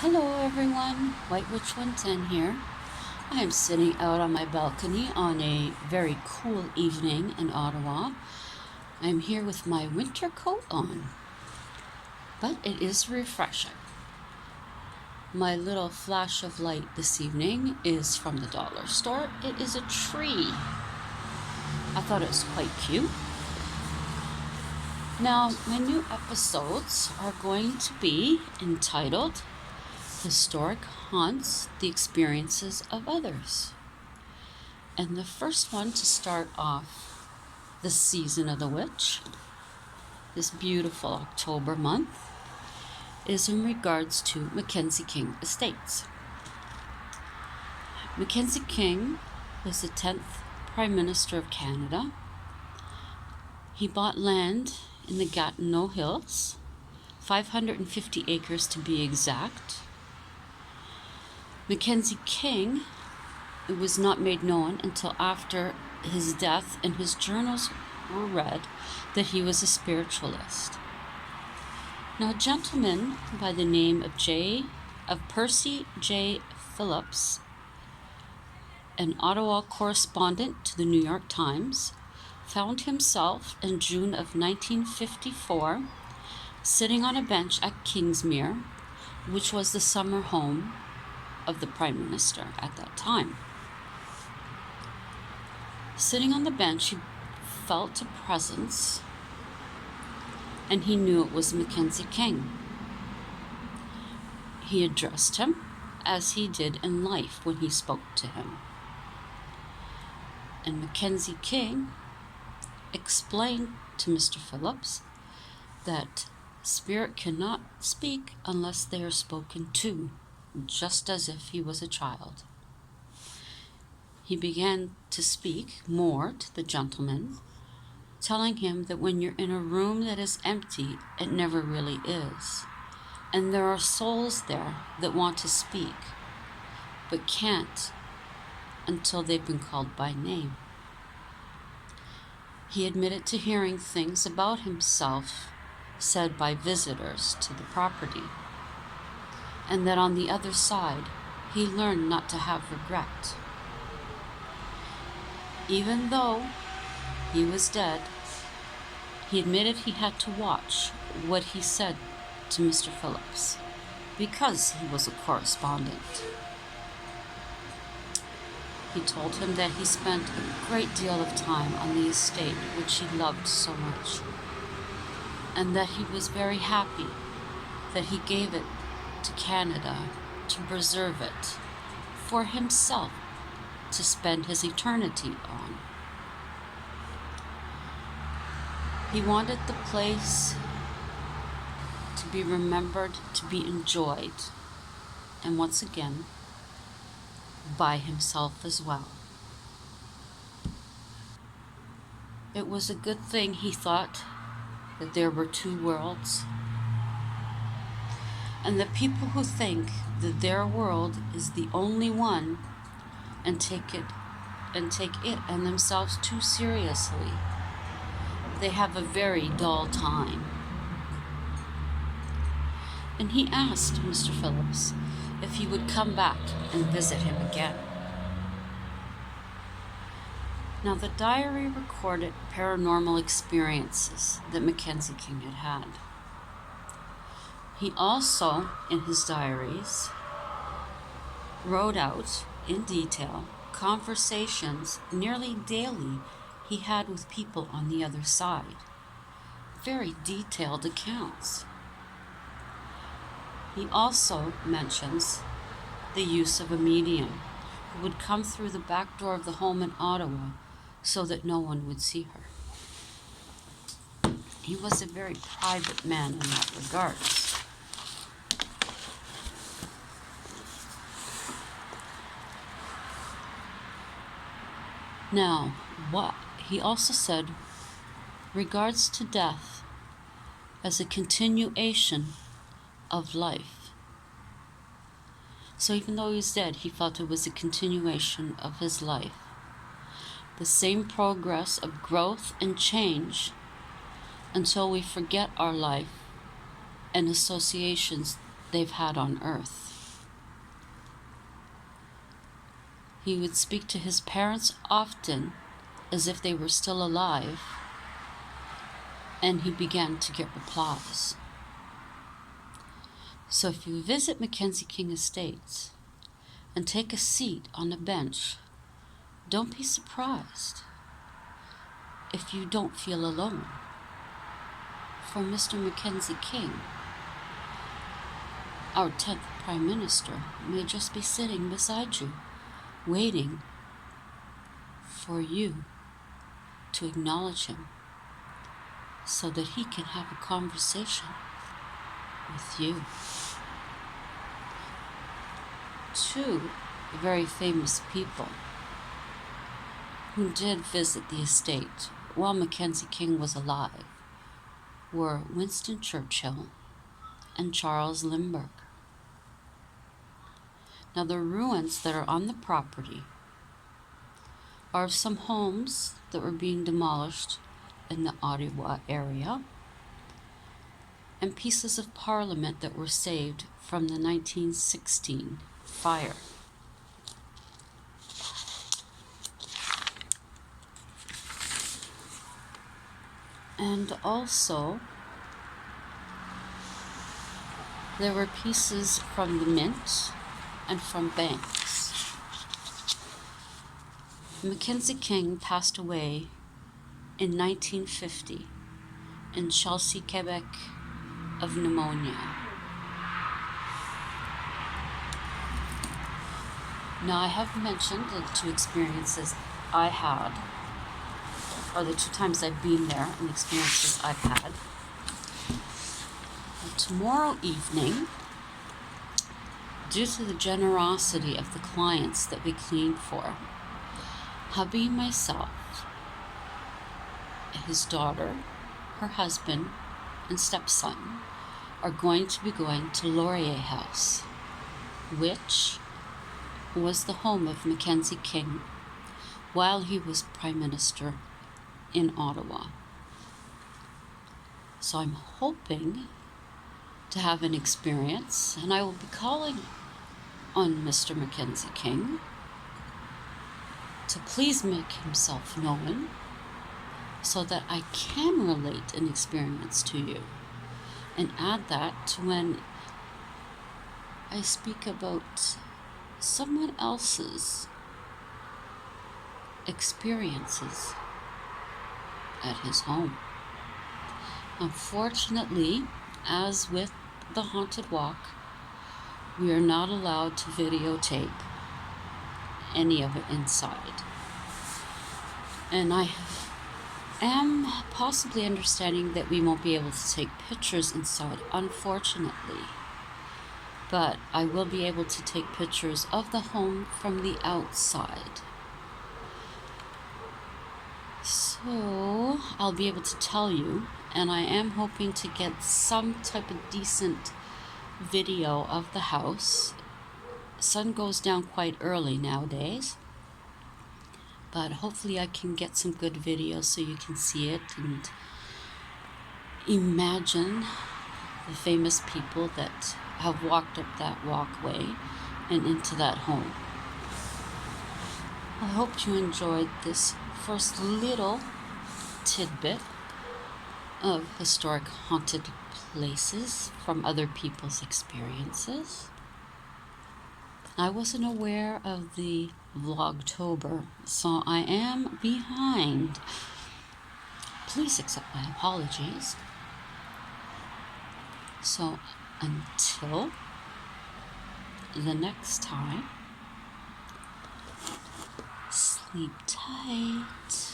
Hello everyone, White Witch 110 here. I am sitting out on my balcony on a very cool evening in Ottawa. I'm here with my winter coat on, but it is refreshing. My little flash of light this evening is from the dollar store. It is a tree. I thought it was quite cute. Now, my new episodes are going to be entitled Historic Haunts, the Experiences of Others. And the first one to start off the season of the witch, this beautiful October month, is in regards to Mackenzie King Estates. Mackenzie King was the 10th Prime Minister of Canada. He bought land in the Gatineau Hills, 550 acres to be exact. Mackenzie King, it was not made known until after his death and his journals were read that he was a spiritualist. Now, a gentleman by the name of Percy J. Phillips, an Ottawa correspondent to the New York Times, found himself in June of 1954 sitting on a bench at Kingsmere, which was the summer home of the Prime Minister at that time. Sitting on the bench, he felt a presence, and he knew it was Mackenzie King. He addressed him as he did in life when he spoke to him. And Mackenzie King explained to Mr. Phillips that spirit cannot speak unless they are spoken to, just as if he was a child. He began to speak more to the gentleman, telling him that when you're in a room that is empty, it never really is. And there are souls there that want to speak, but can't until they've been called by name. He admitted to hearing things about himself said by visitors to the property, and that on the other side, he learned not to have regret. Even though he was dead, he admitted he had to watch what he said to Mr. Phillips because he was a correspondent. He told him that he spent a great deal of time on the estate which he loved so much, and that he was very happy that he gave it to Canada to preserve it for himself to spend his eternity on. He wanted the place to be remembered, to be enjoyed, and once again, by himself as well. It was a good thing, he thought, that there were two worlds, and that people who think that their world is the only one and take it and themselves too seriously, they have a very dull time. And he asked Mr. Phillips if he would come back and visit him again. Now, the diary recorded paranormal experiences that Mackenzie King had had. He also, in his diaries, wrote out in detail conversations nearly daily he had with people on the other side. Very detailed accounts. He also mentions the use of a medium who would come through the back door of the home in Ottawa so that no one would see her. He was a very private man in that regard. Now, what he also said regards to death as a continuation of life. So even though he's dead, he felt it was a continuation of his life. The same progress of growth and change until we forget our life and associations they've had on earth. He would speak to his parents often as if they were still alive, and he began to get replies. So if you visit Mackenzie King Estates and take a seat on a bench, don't be surprised if you don't feel alone. For Mr. Mackenzie King, our 10th Prime Minister, may just be sitting beside you, waiting for you to acknowledge him so that he can have a conversation with you. Two very famous people who did visit the estate while Mackenzie King was alive were Winston Churchill and Charles Lindbergh. Now, the ruins that are on the property are of some homes that were being demolished in the Ottawa area and pieces of Parliament that were saved from the 1916 fire. And also, there were pieces from the Mint and from banks. Mackenzie King passed away in 1950 in Chelsea, Quebec, of pneumonia. Now, I have mentioned the two experiences I had, or the two times I've been there and the experiences I've had. And tomorrow evening, due to the generosity of the clients that we cleaned for, hubby, myself, his daughter, her husband, and stepson are going to be going to Laurier House, which was the home of Mackenzie King while he was Prime Minister in Ottawa. So I'm hoping to have an experience, and I will be calling on Mr. Mackenzie King to please make himself known so that I can relate an experience to you and add that to when I speak about someone else's experiences at his home. Unfortunately, as with the Haunted Walk, we are not allowed to videotape any of it inside. And I am possibly understanding that we won't be able to take pictures inside, unfortunately. But I will be able to take pictures of the home from the outside. So I'll be able to tell you, and I am hoping to get some type of decent video of the house. Sun goes down quite early nowadays, but hopefully I can get some good videos so you can see it and imagine the famous people that have walked up that walkway and into that home. I hope you enjoyed this first little tidbit of historic haunted places from other people's experiences. I wasn't aware of the Vlogtober, so I am behind. Please accept my apologies. So until the next time, sleep tight.